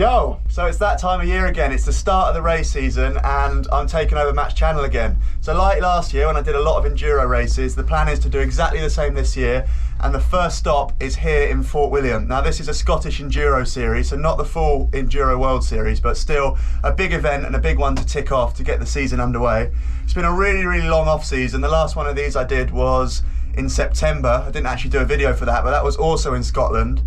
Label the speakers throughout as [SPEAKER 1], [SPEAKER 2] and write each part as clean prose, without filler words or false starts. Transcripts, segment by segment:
[SPEAKER 1] Yo, so it's that time of year again. It's the start of the race season and I'm taking over Match Channel again. So like last year when I did a lot of enduro races, the plan is to do exactly the same this year, and the first stop is here in Fort William. Now this is a Scottish Enduro series, so not the full Enduro World Series, but still a big event and a big one to tick off to get the season underway. It's been a really long off season. The last one of these I did was in September. I didn't actually do a video for that, but that was also in Scotland.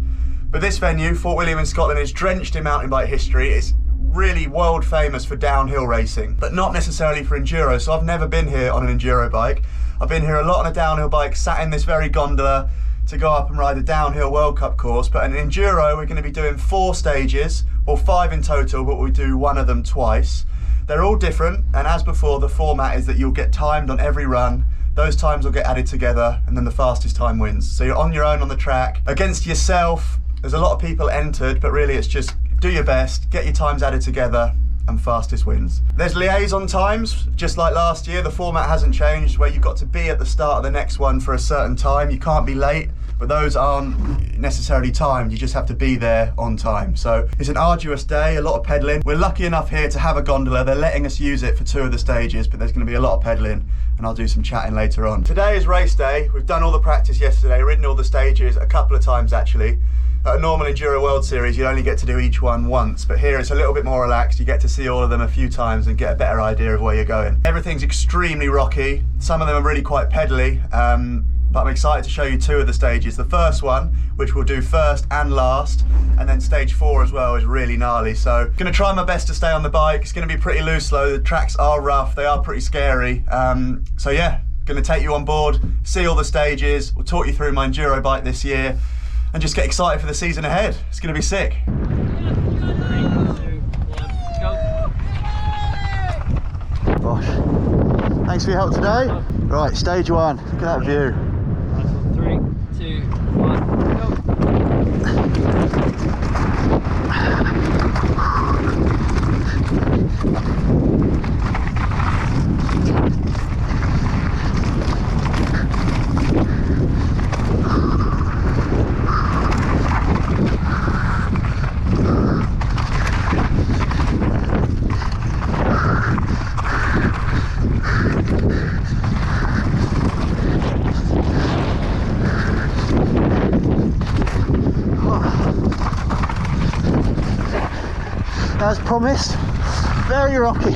[SPEAKER 1] But this venue, Fort William in Scotland, is drenched in mountain bike history. It's really world famous for downhill racing, but not necessarily for enduro. So I've never been here on an enduro bike. I've been here a lot on a downhill bike, sat in this very gondola to go up and ride the downhill World Cup course. But in enduro, we're going to be doing 4 stages, or 5 in total, but we do one of them twice. They're all different, and as before, the format is that you'll get timed on every run. Those times will get added together, and then the fastest time wins. So you're on your own on the track, against yourself. There's a lot of people entered, but really it's just do your best, get your times added together, and fastest wins. There's liaison times, just like last year. The format hasn't changed, where you've got to be at the start of the next one for a certain time. You can't be late, but those aren't necessarily timed. You just have to be there on time. So it's an arduous day, a lot of pedaling. We're lucky enough here to have a gondola. They're letting us use it for 2 of the stages, but there's going to be a lot of pedaling, and I'll do some chatting later on. Today is race day. We've done all the practice yesterday, ridden all the stages a couple of times actually. At a normal Enduro World Series, you only get to do each one once, but here it's a little bit more relaxed. You get to see all of them a few times and get a better idea of where you're going. Everything's extremely rocky. Some of them are really quite pedally, but I'm excited to show you 2 of the stages. The first one, which we'll do first and last, and then stage 4 as well, is really gnarly. So gonna try my best to stay on the bike. It's gonna be pretty loose though. The tracks are rough, they are pretty scary. So yeah, gonna take you on board, see all the stages. We'll talk you through my Enduro bike this year, and just get excited for the season ahead. It's going to be sick.
[SPEAKER 2] 3, 2, 1, go.
[SPEAKER 1] Gosh. Thanks for your help today. Right, stage 1. Look at that view.
[SPEAKER 2] 3, 2, 1, go.
[SPEAKER 1] As promised, very rocky.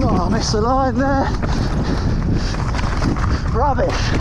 [SPEAKER 1] Oh, I missed the line there. Rubbish.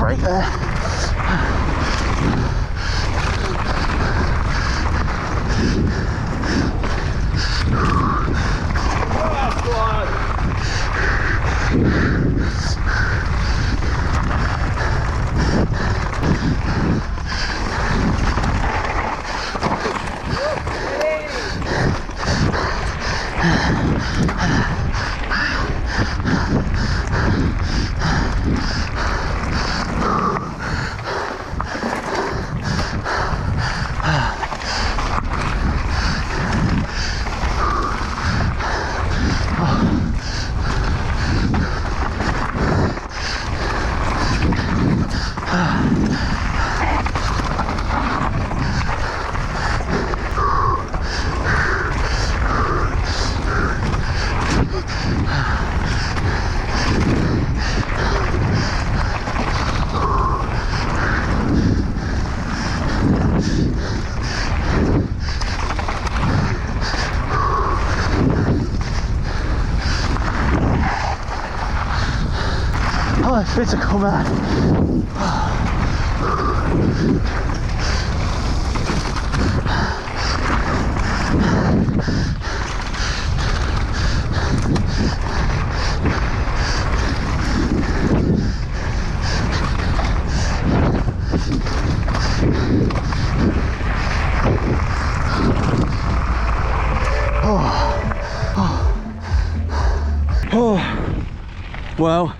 [SPEAKER 1] Right there. Oh, it's physical, man. Well,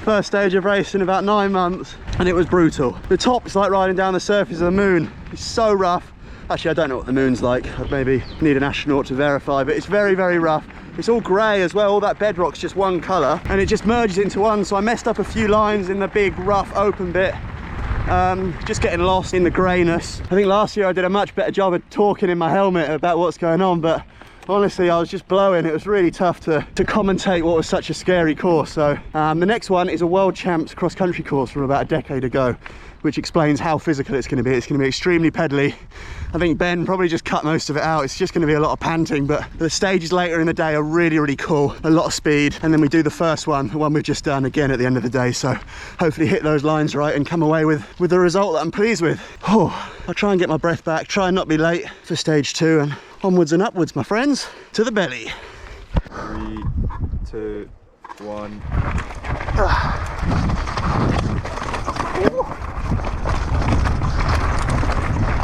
[SPEAKER 1] first stage of race in about 9 months, and it was brutal. The top is like riding down the surface of the moon. It's so rough. Actually, I don't know what the moon's like. I'd maybe need an astronaut to verify, but it's very, very rough. It's all grey as well. All that bedrock's just one colour, and it just merges into one. So I messed up a few lines in the big, rough, open bit. Just getting lost in the greyness. I think last year I did a much better job of talking in my helmet about what's going on, but honestly, I was just blowing. It was really tough to commentate what was such a scary course. So the next one is a world champs cross-country course from about a decade ago, which explains how physical it's going to be. It's going to be extremely pedally. I think Ben probably just cut most of it out. It's just going to be a lot of panting, but the stages later in the day are really, really cool. A lot of speed. And then we do the first one, the one we've just done again at the end of the day. So hopefully hit those lines right and come away with the result that I'm pleased with. Oh, I'll try and get my breath back, try and not be late for stage 2, and onwards and upwards, my friends, to the belly.
[SPEAKER 3] 3, 2, 1.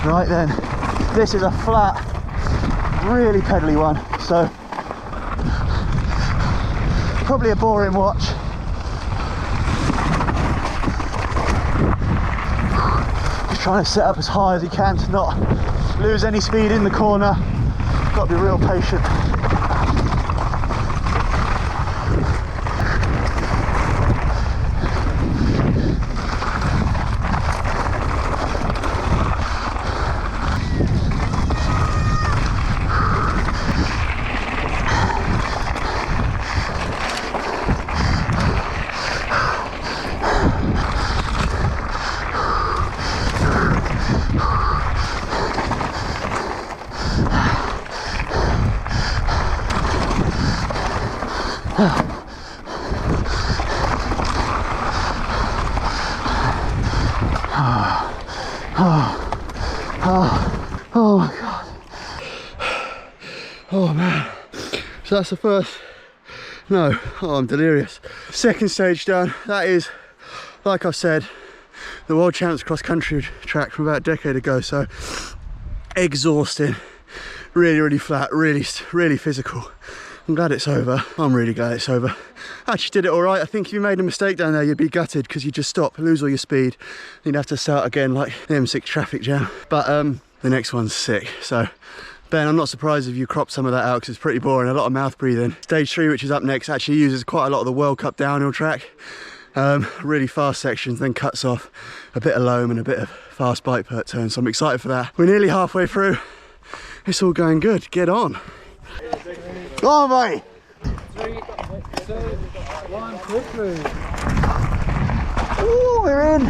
[SPEAKER 1] Right then, this is a flat, really pedally one, so probably a boring watch. Just trying to set up as high as you can to not lose any speed in the corner. Got to be real patient. Oh my god. Oh man. So that's the first. No, oh, I'm delirious. Second stage done. That is, like I've said, the World Champs cross country track from about a decade ago. So exhausting, really, really flat, really physical. I'm glad it's over. I'm really glad it's over. Actually did it all right. I think if you made a mistake down there, you'd be gutted because you just stop, lose all your speed. You'd have to start again like the M6 traffic jam. But the next one's sick. So Ben, I'm not surprised if you cropped some of that out because it's pretty boring, a lot of mouth breathing. Stage 3, which is up next, actually uses quite a lot of the World Cup downhill track. Really fast sections, then cuts off a bit of loam and a bit of fast bike pert turn. So I'm excited for that. We're nearly halfway through. It's all going good. Get on. Go on, mate.
[SPEAKER 2] 3, 2, 1, quickly.
[SPEAKER 1] Ooh, we're in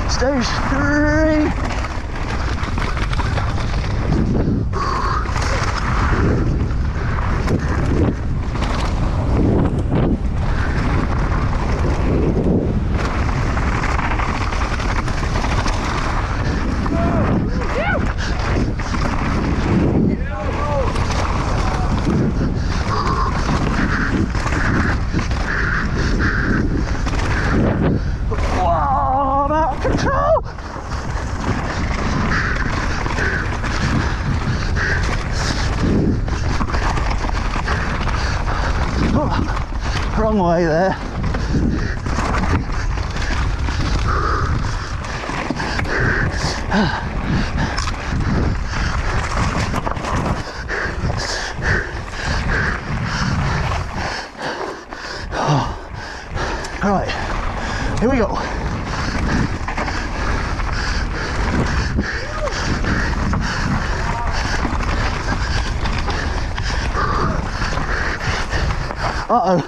[SPEAKER 1] stage 3. Whoa, I'm out of control! Oh, wrong way there. All right, here we go. Uh-oh.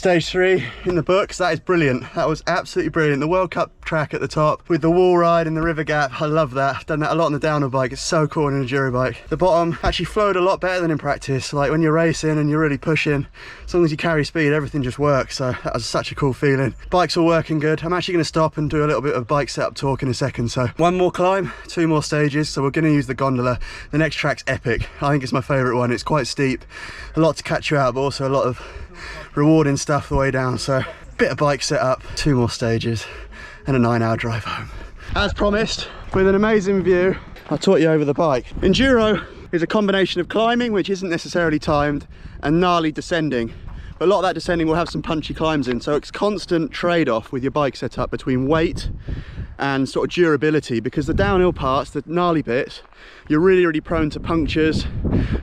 [SPEAKER 1] stage 3 in the books. That is brilliant. That was absolutely brilliant. The World Cup track at the top with the wall ride and the river gap. I love that. I've done that a lot on the downhill bike. It's so cool on an enduro bike. The bottom actually flowed a lot better than in practice. Like when you're racing and you're really pushing, as long as you carry speed, everything just works. So that was such a cool feeling. Bike's all working good. I'm actually going to stop and do a little bit of bike setup talk in a second. So one more climb, 2 more stages. So we're going to use the gondola. The next track's epic. I think it's my favourite one. It's quite steep, a lot to catch you out, but also a lot of rewarding stuff the way down. So bit of bike setup, 2 more stages and a 9-hour drive home. As promised, with an amazing view, I'll talk you over the bike. Enduro is a combination of climbing, which isn't necessarily timed, and gnarly descending. But a lot of that descending will have some punchy climbs in, so it's constant trade-off with your bike setup between weight and sort of durability, because the downhill parts, the gnarly bits, you're really prone to punctures,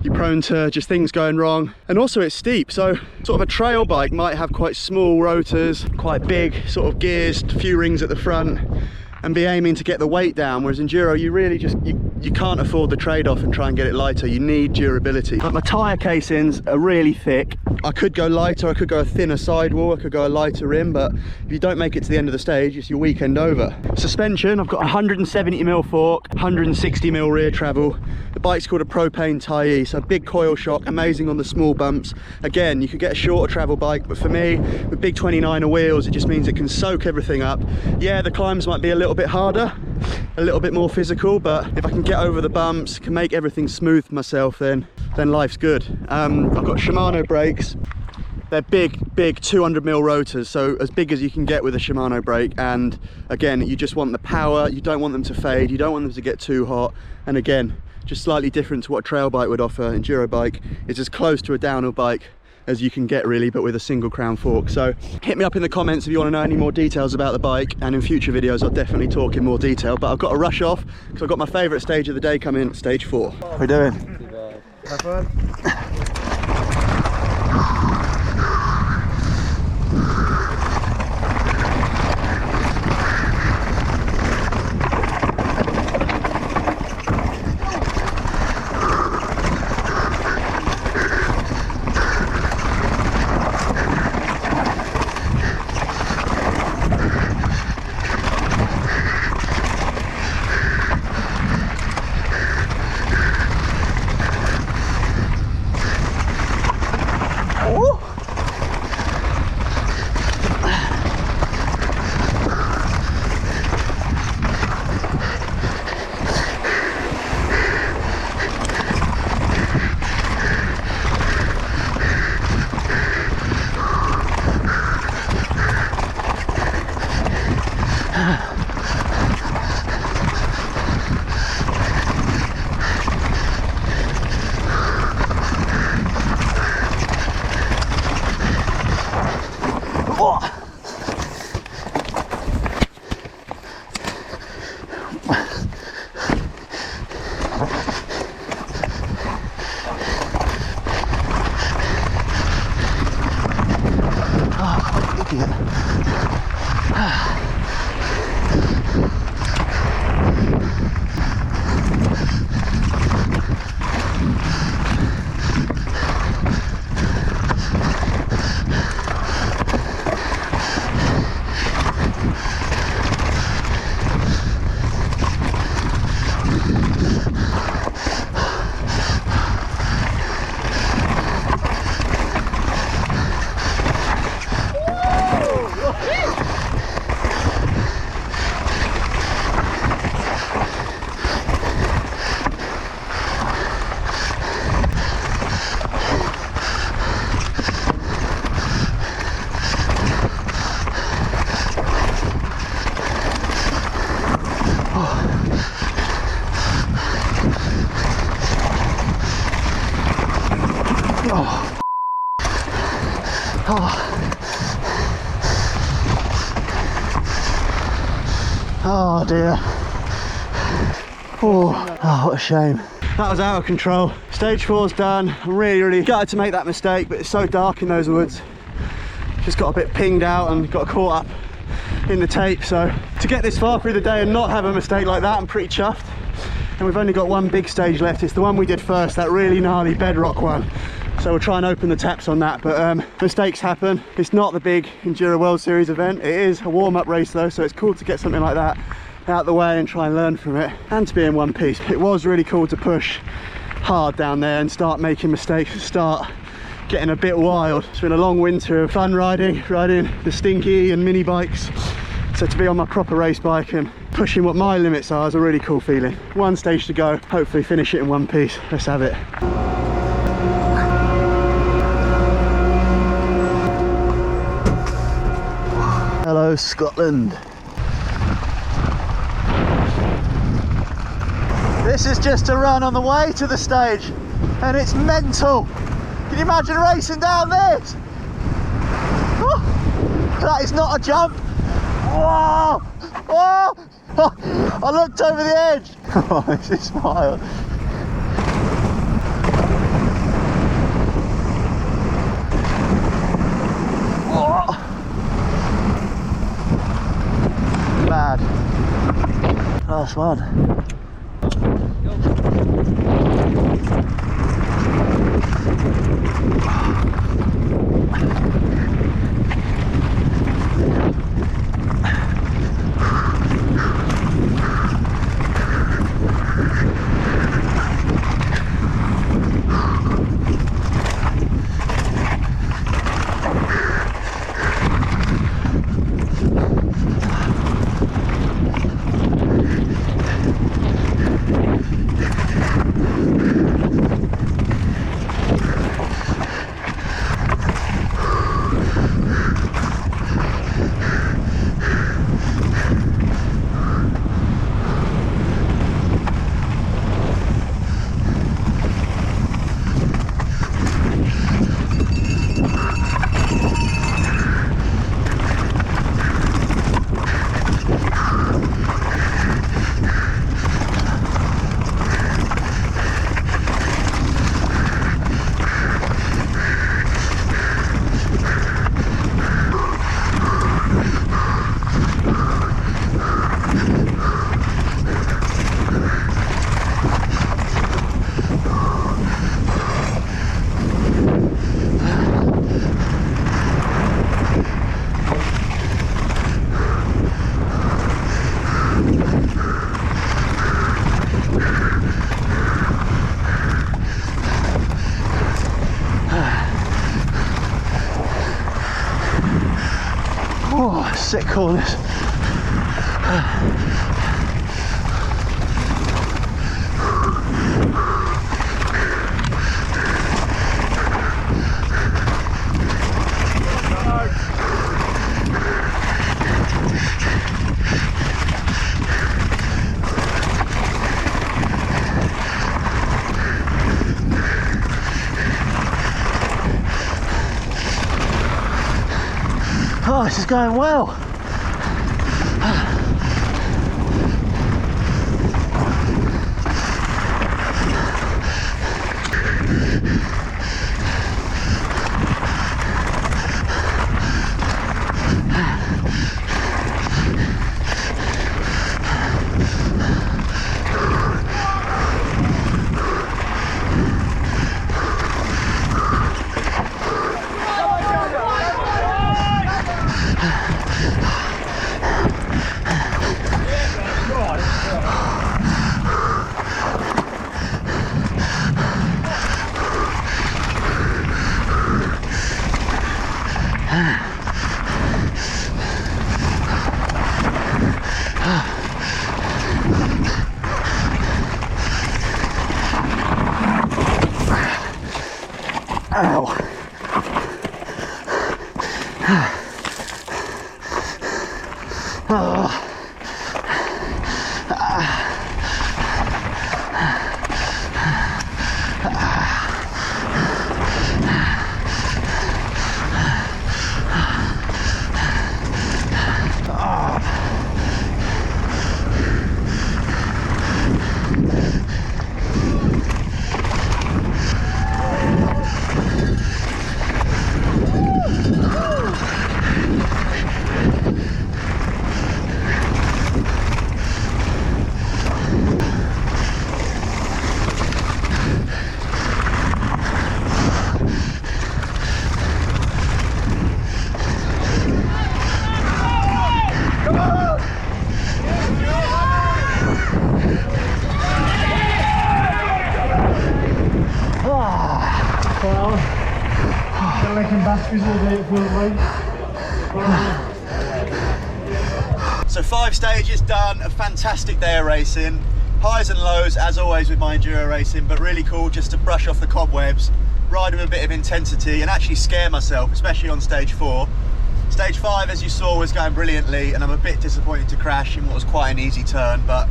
[SPEAKER 1] you're prone to just things going wrong, and also it's steep. So sort of a trail bike might have quite small rotors, quite big sort of gears, a few rings at the front, and be aiming to get the weight down, whereas enduro you really just you can't afford the trade-off and try and get it lighter. You need durability. But my tyre casings are really thick. I could go lighter, I could go a thinner sidewall, I could go a lighter rim, but if you don't make it to the end of the stage, it's your weekend over. Suspension, I've got 170mm fork, 160mm rear travel. The bike's called a propane Tyee, so big coil shock, amazing on the small bumps. Again, you could get a shorter travel bike, but for me, with big 29er wheels, it just means it can soak everything up. Yeah, the climbs might be a little bit harder, a little bit more physical, but if I can get over the bumps, can make everything smooth for myself, then life's good. I've got Shimano brakes. They're big 200mm rotors, so as big as you can get with a Shimano brake. And again, you just want the power, you don't want them to fade, you don't want them to get too hot. And again, just slightly different to what a trail bike would offer. Enduro bike is as close to a downhill bike as you can get really, but with a single crown fork. So hit me up in the comments if you want to know any more details about the bike, and in future videos I'll definitely talk in more detail. But I've got to rush off because I've got my favourite stage of the day coming, stage 4. What are we doing?
[SPEAKER 3] Have fun.
[SPEAKER 1] Oh dear. Oh, what a shame. That was out of control. Stage 4's done. I'm really gutted to make that mistake, but it's so dark in those woods. Just got a bit pinged out and got caught up in the tape. So to get this far through the day and not have a mistake like that, I'm pretty chuffed. And we've only got one big stage left. It's the one we did first, that really gnarly bedrock one. So we'll try and open the taps on that, but mistakes happen. It's not the big Enduro World Series event. It is a warm-up race though, so it's cool to get something like that out the way and try and learn from it, and to be in one piece. It was really cool to push hard down there and start making mistakes, start getting a bit wild. It's been a long winter of fun riding the Stinky and mini bikes. So to be on my proper race bike and pushing what my limits are is a really cool feeling. One stage to go, hopefully finish it in one piece. Let's have it. Hello Scotland. This is just a run on the way to the stage and it's mental. Can you imagine racing down this? Oh, that is not a jump. Whoa! Whoa! Oh, I looked over the edge. Oh, this is wild. Oh. Mad. Last one. Oh, sick corners. Oh, this is going well. Ow. Oh.
[SPEAKER 2] batteries all day for the
[SPEAKER 1] So 5 stages done, a fantastic day of racing. Highs and lows as always with my enduro racing, but really cool just to brush off the cobwebs, ride with a bit of intensity and actually scare myself, especially on stage 4. Stage 5, as you saw, was going brilliantly and I'm a bit disappointed to crash in what was quite an easy turn, but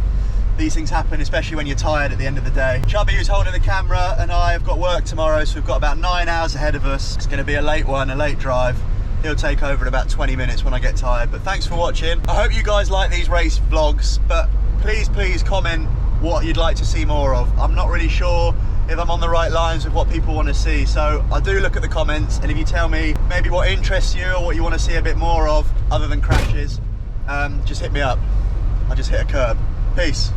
[SPEAKER 1] these things happen, especially when you're tired at the end of the day. Chubby, who's holding the camera, and I have got work tomorrow, so we've got about 9 hours ahead of us. It's going to be a late one, a late drive. He'll take over in about 20 minutes when I get tired, but thanks for watching. I hope you guys like these race vlogs, but please comment what you'd like to see more of. I'm not really sure if I'm on the right lines with what people want to see, so I do look at the comments, and if you tell me maybe what interests you or what you want to see a bit more of other than crashes, just hit me up. I just hit a curb. Peace.